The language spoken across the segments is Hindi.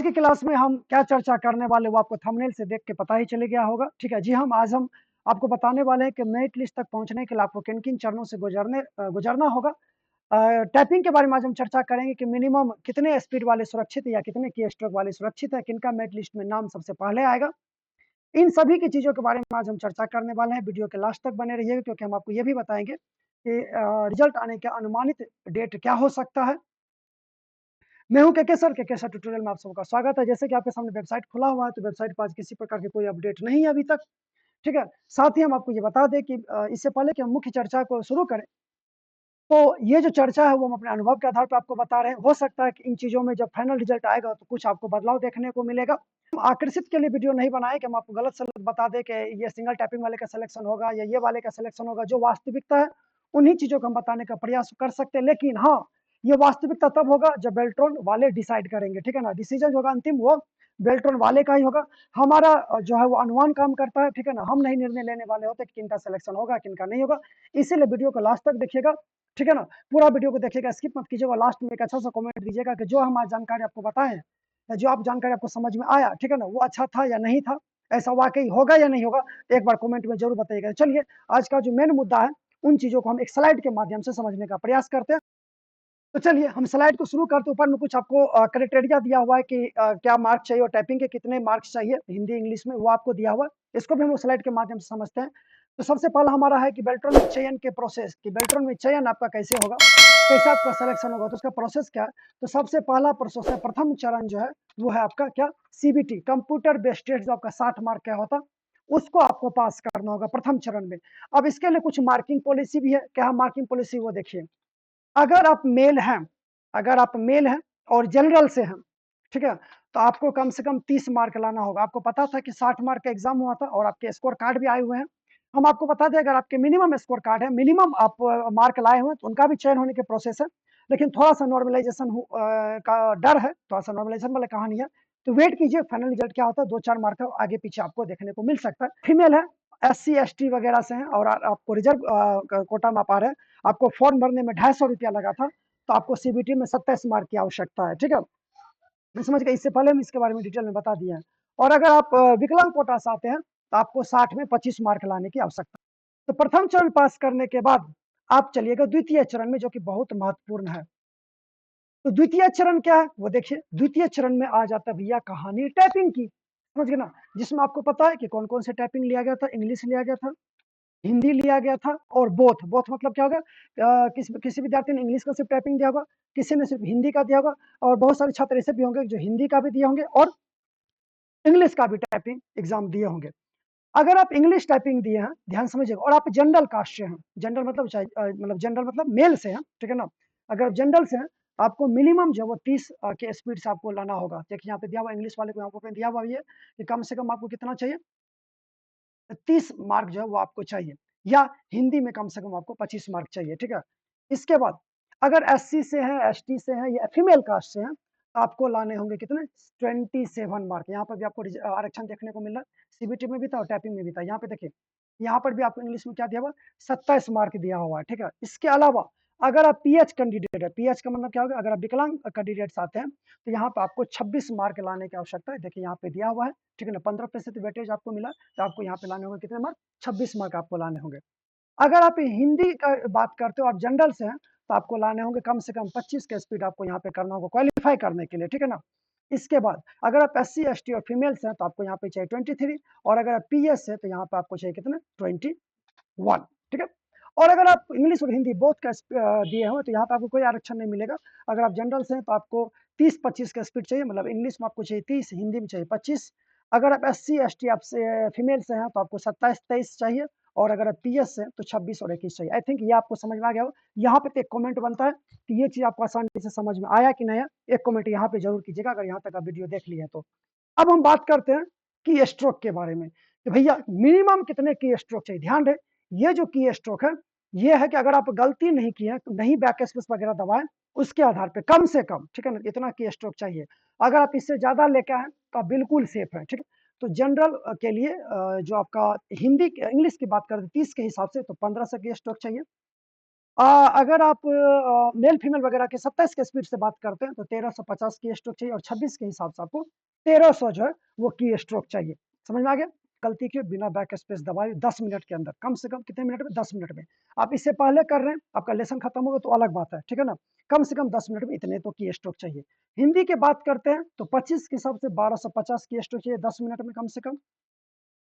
की क्लास में हम क्या चर्चा करने वाले वो आपको थंबनेल से देख के पता ही चले गया होगा। ठीक है जी, आज हम आपको बताने वाले हैं कि मेरिट लिस्ट तक पहुंचने के लिए आपको किन किन चरणों से गुजरना होगा। टाइपिंग के बारे में आज हम चर्चा करेंगे कि मिनिमम कितने स्पीड वाले सुरक्षित या कितने की स्ट्रोक वाले सुरक्षित है, किनका मेरिट लिस्ट में नाम सबसे पहले आएगा। इन सभी की चीज़ों के बारे में आज हम चर्चा करने वाले हैं। वीडियो के लास्ट तक बने रहिएगा, क्योंकि हम आपको ये भी बताएंगे कि रिजल्ट आने का अनुमानित डेट क्या हो सकता है। मैं हूं केके सर ट्यूटोरियल में आप सबका स्वागत है। जैसे कि आपके सामने वेबसाइट खुला हुआ है, तो वेबसाइट पर आज किसी प्रकार की कोई अपडेट नहीं है अभी तक। ठीक है, साथ ही हम आपको ये बता दें कि इससे पहले कि हम मुख्य चर्चा को शुरू करें, तो ये जो चर्चा है वो हम अपने अनुभव के आधार पर आपको बता रहे हैं। हो सकता है कि इन चीज़ों में जब फाइनल रिजल्ट आएगा तो कुछ आपको बदलाव देखने को मिलेगा। हम आकर्षित के लिए वीडियो नहीं बनाए कि हम आपको गलत सलत बता दें कि ये सिंगल टाइपिंग वाले का सिलेक्शन होगा या ये वाले का सिलेक्शन होगा। जो वास्तविकता है उन्हीं चीज़ों को हम बताने का प्रयास कर सकते हैं, लेकिन हाँ, ये वास्तविकता तब होगा जब बेल्ट्रॉन वाले डिसाइड करेंगे। ठीक है ना, डिसीजन होगा अंतिम वो बेल्ट्रॉन वाले का ही होगा। हमारा जो है वो अनुमान काम करता है। ठीक है ना, हम नहीं निर्णय लेने वाले होते कि किनका सिलेक्शन होगा किनका नहीं होगा। इसीलिए वीडियो को लास्ट तक देखिएगा। ठीक है ना, पूरा वीडियो को देखिएगा, स्किप मत कीजिएगा। लास्ट में एक अच्छा सा कमेंट दीजिएगा कि जो हम आज जानकारी आपको बताए हैं या जो आप जानकारी आपको समझ में आया, ठीक है ना, वो अच्छा था या नहीं था, ऐसा वाकई होगा या नहीं होगा, एक बार कमेंट में जरूर बताइएगा। चलिए, आज का जो मेन मुद्दा है उन चीजों को हम एक स्लाइड के माध्यम से समझने का प्रयास करते हैं। तो चलिए हम स्लाइड को शुरू करते हैं। ऊपर में कुछ आपको क्राइटेरिया दिया हुआ है कि क्या मार्क चाहिए और टाइपिंग के कितने मार्क्स चाहिए हिंदी इंग्लिश में, वो आपको दिया हुआ है। इसको भी हम स्लाइड के माध्यम से समझते हैं। तो सबसे पहला हमारा है कि बेल्ट्रॉन में चयन के प्रोसेस, कि बेल्ट्रॉन में चयन आपका कैसे होगा, कैसे आपका सिलेक्शन होगा, तो उसका प्रोसेस क्या है। तो सबसे पहला प्रोसेस है, प्रथम चरण जो है वो है आपका क्या, सीबीटी, कंप्यूटर बेस्ड टेस्ट, जो आपका 60 मार्क का होता, उसको आपको पास करना होगा प्रथम चरण में। अब इसके लिए कुछ मार्किंग पॉलिसी भी है। क्या मार्किंग पॉलिसी, वो देखिए। अगर आप मेल हैं, अगर आप मेल हैं और जनरल से हैं, ठीक है, तो आपको कम से कम 30 मार्क लाना होगा। आपको पता था कि 60 मार्क का एग्जाम हुआ था और आपके स्कोर कार्ड भी आए हुए हैं। हम आपको बता दें, अगर आपके मिनिमम स्कोर कार्ड है, मिनिमम आप मार्क लाए हुए हैं, तो उनका भी चयन होने के प्रोसेस है। लेकिन थोड़ा सा नॉर्मलाइजेशन का डर है, थोड़ा सा नॉर्मलाइजेशन वाला कहानी है। तो वेट कीजिए, फाइनल रिजल्ट क्या होता है, 2-4 मार्क आगे पीछे आपको देखने को मिल सकता है। फीमेल है, SC ST वगैरह से हैं और आपको रिजर्व कोटा में आप आ रहे हैं, आपको फॉर्म भरने में 250 रुपया लगा था, तो आपको सीबीटी में 27 मार्क की आवश्यकता है। ठीक है, मैं समझ गया, इससे पहले हम इसके बारे में डिटेल में बता दिए हैं। और अगर आप विकलांग कोटा से आते हैं, तो आपको 60 में 25 मार्क लाने की आवश्यकता है। तो प्रथम चरण पास करने के बाद आप चलिएगा द्वितीय चरण में, जो कि बहुत महत्वपूर्ण है। तो द्वितीय चरण क्या है वो देखिए। द्वितीय चरण में आ जाता है भैया कहानी टाइपिंग की, समझ गए ना, जिसमें आपको पता है कि कौन कौन से टाइपिंग लिया गया था। इंग्लिश लिया गया था, हिंदी लिया गया था, और बोथ बोथ मतलब क्या होगा, किसी किसी विद्यार्थी ने इंग्लिश का सिर्फ टाइपिंग दिया होगा, किसी ने सिर्फ हिंदी का दिया होगा, और बहुत सारे छात्र ऐसे भी होंगे जो हिंदी का भी दिए होंगे और इंग्लिश का भी टाइपिंग एग्जाम दिए होंगे। अगर आप इंग्लिश टाइपिंग दिए हैं, ध्यान समझिएगा, और आप जनरल कास्ट से हैं, जनरल मतलब मतलब जनरल मतलब मेल से हैं, ठीक है ना, अगर आप जनरल से हैं, आपको मिनिमम जो है वो 30 के स्पीड से आपको लाना होगा। देखिए यहाँ पे दिया हुआ, इंग्लिश वाले को यहाँ पे दिया हुआ ये कि कम से कम आपको कितना चाहिए, 30 मार्क जो है वो आपको चाहिए, या हिंदी में कम से कम आपको 25 मार्क चाहिए। ठीक है, इसके बाद अगर SC से है, ST से है, या फीमेल कास्ट से है, तो आपको लाने होंगे कितने, 27 मार्क। यहाँ पर भी आपको आरक्षण देखने को मिल रहा है, सीबीटी में भी था और टाइपिंग में भी था। यहाँ पे देखिए, यहाँ पर भी आपको इंग्लिश में क्या दिया हुआ, 27 मार्क दिया हुआ है। ठीक है, इसके अलावा अगर आप PH कैंडिडेट है, PH का मतलब क्या होगा, अगर आप विकलांग कैंडिडेट्स आते हैं, तो यहाँ पे आपको 26 मार्क लाने की आवश्यकता है। देखिए यहाँ पे दिया हुआ है, ठीक है ना, 15% वेटेज आपको मिला, तो आपको यहाँ पे लाने होंगे कितने मार्क, 26 मार्क आपको लाने होंगे। अगर आप हिंदी का बात करते हो और जनरल से हैं, तो आपको लाने होंगे कम से कम 25 का स्पीड आपको यहाँ पे करना होगा क्वालिफाई करने के लिए। ठीक है ना, इसके बाद अगर आप SC ST और फीमेल्स हैं, तो आपको यहाँ पे चाहिए 23, और अगर आप PS है तो यहाँ पे आपको चाहिए कितना, 21। ठीक है, और अगर आप इंग्लिश और हिंदी बोथ का दिए हो, तो यहाँ पे आपको कोई आरक्षण नहीं मिलेगा। अगर आप जनरल से हैं तो आपको 30-25 का स्पीड चाहिए, मतलब इंग्लिश में आपको चाहिए 30, हिंदी में चाहिए 25। अगर आप SC ST आपसे फीमेल से हैं, तो आपको 27-23 चाहिए, और अगर आप PS से तो 26 और 21 चाहिए। आई थिंक ये आपको समझ में आ गया हो। यहाँ पे तो एक कमेंट बनता है कि ये चीज आपको आसानी से समझ में आया कि नहीं, एक कमेंट यहाँ पे जरूर कीजिएगा अगर यहाँ तक आप वीडियो देख लिए तो। अब हम बात करते हैं की स्ट्रोक के बारे में, कि भैया मिनिमम कितने की स्ट्रोक चाहिए। ध्यान रहे, ये जो की स्ट्रोक है, ये है कि अगर आप गलती नहीं किए, नहीं बैक स्पेस वगैरह दबाएं, उसके आधार पे कम से कम, ठीक है ना, इतना की स्ट्रोक चाहिए। अगर आप इससे ज्यादा लेके आए तो आप बिल्कुल सेफ है। ठीक है, तो जनरल के लिए जो आपका हिंदी इंग्लिश की बात करें 30 के हिसाब से, तो 1500 की स्ट्रोक चाहिए। अगर आप मेल फीमेल वगैरह के 27 के स्पीड से बात करते हैं तो 1350 की स्ट्रोक चाहिए, और 26 के हिसाब से आपको 1300 जो है वो की स्ट्रोक चाहिए। समझ में आ गया? गलती के बिना बैक स्पेस दबाए 10 मिनट के अंदर, कम से कम कितने मिनट में? 10 मिनट में। आप इससे पहले कर रहे हैं, आपका लेसन खत्म होगा तो अलग बात है, ठीक है ना? कम से कम 10 मिनट में इतने तो की स्ट्रोक चाहिए। हिंदी की बात करते हैं तो 25 के हिसाब से 1250 की स्ट्रोक चाहिए 10 मिनट में कम से कम।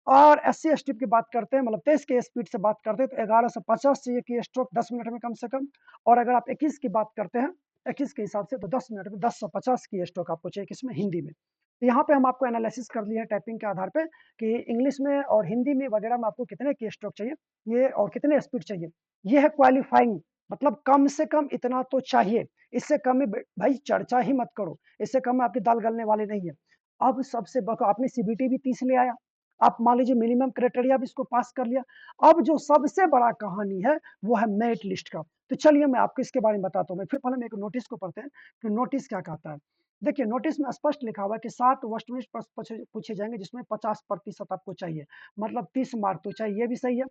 और एससी एसटी की बात करते हैं, मतलब 23 के स्पीड से बात करते हैं तो 1150 चाहिए की स्ट्रोक 10 मिनट में कम से कम। और अगर आप 21 की बात करते हैं, 21 के हिसाब से, तो 10 मिनट में 1050 की स्ट्रोक आपको चाहिए, किसमें? हिंदी में। तो यहाँ पे हम आपको एनालिसिस कर लिए हैं टाइपिंग के आधार पे कि इंग्लिश में और हिंदी में वगैरह में आपको कितने की स्ट्रोक चाहिए, ये और कितने स्पीड चाहिए। ये है क्वालिफाइंग, मतलब कम से कम इतना तो चाहिए। इससे कम में भाई चर्चा ही मत करो, इससे कम में आपकी दाल गलने वाली नहीं है। अब सबसे आपने सीबीटी भी 30 ले आया, आप मान लीजिए मिनिमम क्राइटेरिया भी इसको पास कर लिया। अब जो सबसे बड़ा कहानी है वो है मेरिट लिस्ट का। तो चलिए मैं आपको इसके बारे में बताता हूँ। फिर पहले हम एक नोटिस को पढ़ते हैं कि नोटिस क्या कहता है। देखिए नोटिस में स्पष्ट लिखा हुआ है कि 7 वस्तुनिष्ठ प्रश्न पूछे जाएंगे जिसमें 50% आपको चाहिए, मतलब 30 मार्क तो चाहिए, ये भी सही है।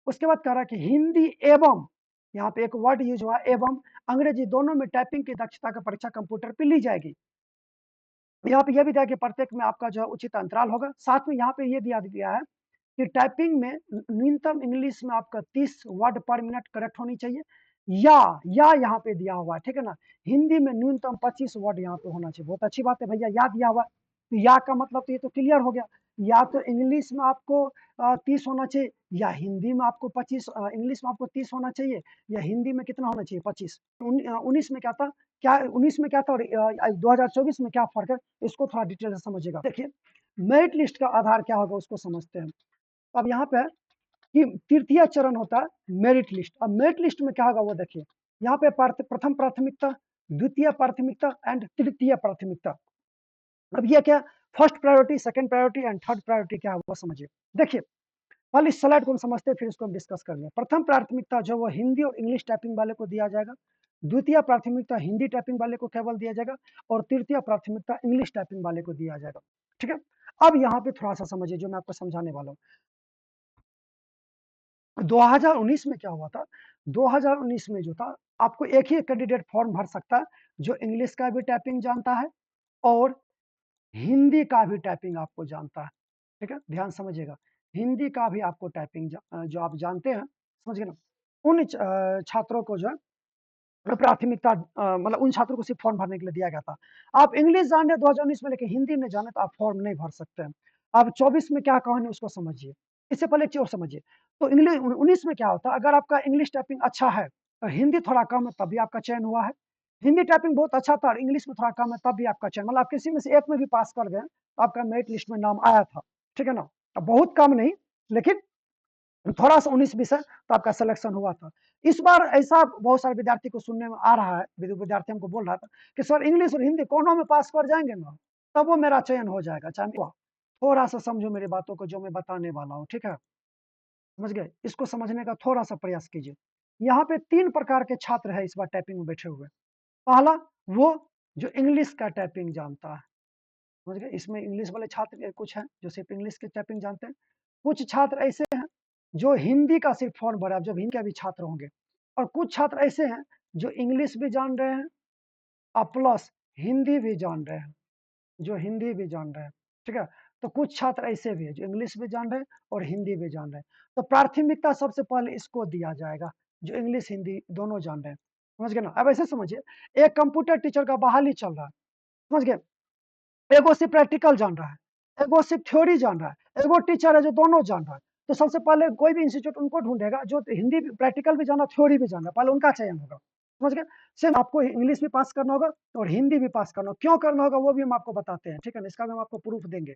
उसके बाद कह रहा है कि हिंदी एवं, यहाँ पे एक वर्ड यूज हुआ एवं, अंग्रेजी दोनों में टाइपिंग की दक्षता का परीक्षा कंप्यूटर पे ली जाएगी। यहाँ पे यह भी दिया कि प्रत्येक में आपका जो है उचित अंतराल होगा। साथ में यहाँ पे ये दिया गया है कि टाइपिंग में न्यूनतम इंग्लिश में आपका 30 वर्ड पर मिनट करेक्ट होनी चाहिए, या यहाँ पे दिया हुआ है, ठीक है ना? हिंदी में न्यूनतम 25 वर्ड यहाँ पे होना चाहिए। बहुत अच्छी बात है भैया, या दिया हुआ है। तो या का मतलब तो ये तो क्लियर हो गया, या तो इंग्लिश में आपको 30 होना चाहिए, या हिंदी में आपको 25, इंग्लिश में आपको 30 होना चाहिए, या हिंदी में कितना होना चाहिए? 25। 19 में क्या था, क्या 19 में क्या था और 2024 में क्या फर्क है, इसको थोड़ा डिटेल से समझिएगा। देखिए मेरिट लिस्ट का आधार क्या होगा उसको समझते हैं। अब यहाँ पे कि तृतीय चरण होता है मेरिट लिस्ट। अब मेरिट लिस्ट में क्या होगा वो देखिए, यहाँ पे प्रथम प्राथमिकता, द्वितीय प्राथमिकता एंड तृतीय प्राथमिकता। अब ये क्या, first priority, second priority and third priority क्या है वो समझिए। देखिए पहले इस स्लाइड को हम समझते हैं, फिर इसको हम डिस्कस करेंगे। प्रथम प्राथमिकता जो वो हिंदी और इंग्लिश टाइपिंग वाले को दिया जाएगा, द्वितीय प्राथमिकता हिंदी टाइपिंग वाले को केवल दिया जाएगा, और तृतीय प्राथमिकता इंग्लिश टाइपिंग वाले को दिया जाएगा, ठीक है? अब यहाँ पे थोड़ा सा समझिए जो मैं आपको समझाने वाला हूँ। 2019 में क्या हुआ था, 2019 में जो था, आपको एक ही कैंडिडेट फॉर्म भर सकता है जो इंग्लिश का भी टाइपिंग जानता है और हिंदी का भी टाइपिंग आपको जानता है, ठीक है? ध्यान समझिएगा, हिंदी का भी आपको टाइपिंग जो आप जानते हैं, समझ गए ना? उन छात्रों को जो है प्राथमिकता, मतलब उन छात्रों को सिर्फ फॉर्म भरने के लिए दिया गया था। आप इंग्लिश जान रहे 2019 में, लेकिन हिंदी नहीं जाने तो आप फॉर्म नहीं भर सकते हैं। अब 24 में क्या कहानी उसको समझिए। इससे पहले एक चीज और समझिए, तो इंग्लिश 19 में क्या होता है, अगर आपका इंग्लिश टाइपिंग अच्छा है और हिंदी थोड़ा कम है तब भी आपका चयन हुआ है। हिंदी टाइपिंग बहुत अच्छा था और इंग्लिश में थोड़ा कम है तब भी आपका चयन, मतलब आप किसी में से एक में भी पास कर गए तो आपका मेरिट लिस्ट में नाम आया था, ठीक है ना? अब बहुत कम नहीं, लेकिन थोड़ा सा 19-20 है तो आपका सिलेक्शन हुआ था। इस बार ऐसा बहुत सारे विद्यार्थी को सुनने में आ रहा है, विद्यार्थी हमको बोल रहा था कि सर इंग्लिश और हिंदी दोनों में पास कर जाएंगे ना, तब वो मेरा चयन हो जाएगा, चाहे थोड़ा सा समझो मेरी बातों को जो मैं बताने वाला हूँ, ठीक है? समझ गए? इसको समझने का थोड़ा सा प्रयास कीजिए। यहाँ पे 3 प्रकार के छात्र है इस बार टाइपिंग में बैठे हुए। पहला, वो जो इंग्लिश का टाइपिंग जानता है, समझ गए? इसमें इंग्लिश वाले छात्र कुछ हैं जो सिर्फ इंग्लिश की टाइपिंग जानते हैं, कुछ छात्र ऐसे हैं जो हिंदी का सिर्फ फॉर्म भरा, जब हिंदी के भी छात्र होंगे, और कुछ छात्र ऐसे हैं जो इंग्लिश भी जान रहे हैं और प्लस हिंदी भी जान रहे हैं, जो हिंदी भी जान रहे हैं, ठीक है? तो कुछ छात्र ऐसे भी हैं जो इंग्लिश भी जान रहे हैं और हिंदी भी जान रहे हैं। तो प्राथमिकता सबसे पहले इसको दिया जाएगा जो इंग्लिश हिंदी दोनों जान रहे हैं, समझ गए ना? अब ऐसे समझिए, एक कंप्यूटर टीचर का बहाली चल रहा है, समझ गए? एगो सिर्फ प्रैक्टिकल जान रहा है, एगो सिर्फ थ्योरी जान रहा है, एगो टीचर है जो दोनों जान रहा है। तो सबसे पहले कोई भी इंस्टीट्यूट उनको ढूंढेगा जो हिंदी प्रैक्टिकल भी जाना, थ्योरी भी जाना, पहले उनका चयन होगा, समझ गए? सेम आपको इंग्लिश भी पास करना होगा और हिंदी भी पास करना होगा। क्यों करना होगा वो भी हम आपको बताते हैं, ठीक है ना? इसका भी हम आपको प्रूफ देंगे।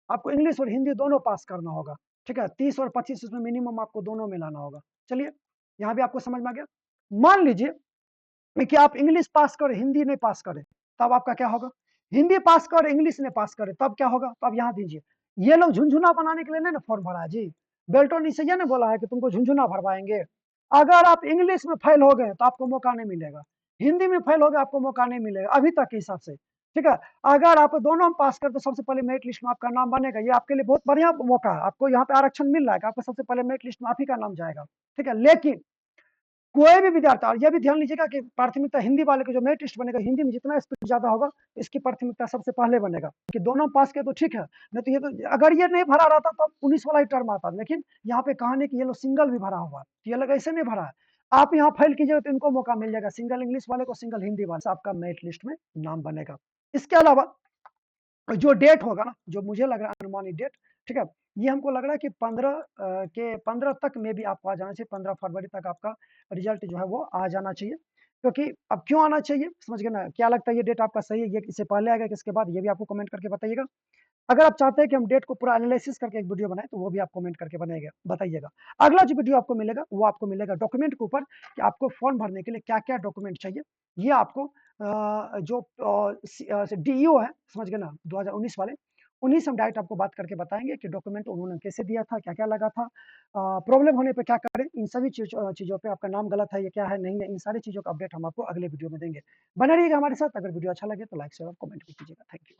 आपको इंग्लिश और हिंदी दोनों पास करना होगा, ठीक है? 30 और 25 इसमें मिनिमम आपको दोनों में लाना होगा। चलिए यहाँ भी आपको समझ में आ गया। मान लीजिए कि आप इंग्लिश पास करें, हिंदी नहीं पास करें, तब आपका क्या होगा? हिंदी पास करे, इंग्लिश नहीं पास करे, तब क्या होगा? तो अब यहाँ दीजिए, ये लोग झुंझुना बनाने के लिए नहीं ना फॉर्म भरा है जी, बेल्टो से ये ना बोला है कि तुमको झुंझुना भरवाएंगे। अगर आप इंग्लिश में फेल हो गए तो आपको मौका नहीं मिलेगा, हिंदी में फेल हो गए आपको मौका नहीं मिलेगा अभी तक के हिसाब से, ठीक है? अगर आप दोनों में पास कर तो सबसे पहले मेरिट लिस्ट में आपका नाम बनेगा, ये आपके लिए बहुत बढ़िया मौका है, आपको यहाँ पे आरक्षण मिल रहा है, आपको सबसे पहले मेरिट लिस्ट में आप ही का नाम जाएगा, ठीक है? लेकिन कोई भी विद्यार्थी, और यह भी ध्यान लीजिएगा कि प्राथमिकता हिंदी वाले का जो मेरिट लिस्ट बनेगा, हिंदी में जितना स्पीड ज़्यादा होगा, इसकी प्राथमिकता सबसे पहले बनेगा कि दोनों पास किए तो ठीक है, नहीं तो ये तो अगर ये नहीं भरा रहता तो 19 वाला ही टर्म आता, लेकिन यहाँ पे कहानी कि ये लोग सिंगल भी भरा हुआ है, तो ये लोग ऐसे नहीं भरा है। आप यहाँ फेल कीजिएगा तो इनको मौका मिल जाएगा, सिंगल इंग्लिश वाले को, सिंगल हिंदी वाले से आपका मेरिट लिस्ट में नाम बनेगा। इसके अलावा जो डेट होगा ना, जो मुझे लग रहा है अनुमानित डेट, ठीक है, ये हमको लग रहा है कि 15 तक में भी आपको आ जाना चाहिए, 15 फरवरी तक आपका रिजल्ट जो है वो आ जाना चाहिए। क्योंकि अब क्यों आना चाहिए, समझ गए ना? क्या लगता है ये डेट आपका सही है, ये इससे पहले आएगा कि इसके बाद, ये भी आपको कमेंट करके बताइएगा। अगर आप चाहते हैं कि हम डेट को पूरा एनालिसिस करके एक वीडियो बनाएं, तो वो भी आप कमेंट करके बनाइएगा, बताइएगा। अगला जो वीडियो आपको मिलेगा, वो आपको मिलेगा डॉक्यूमेंट के ऊपर, कि आपको फॉर्म भरने के लिए क्या क्या डॉक्यूमेंट चाहिए। ये आपको जो डीईओ है, समझ गए ना, 2019 वाले, उन्हीं से हम डायरेक्ट आपको बात करके बताएंगे कि डॉक्यूमेंट उन्होंने कैसे दिया था, क्या क्या लगा था, प्रॉब्लम होने पे क्या करें, इन सभी चीज़ों पे, आपका नाम गलत है या क्या है, नहीं है, इन सारी चीज़ों का अपडेट हम आपको अगले वीडियो में देंगे। बने रहिएगा हमारे साथ। अगर वीडियो अच्छा लगे तो लाइक शेयर और कमेंट भी कीजिएगा। Thank you.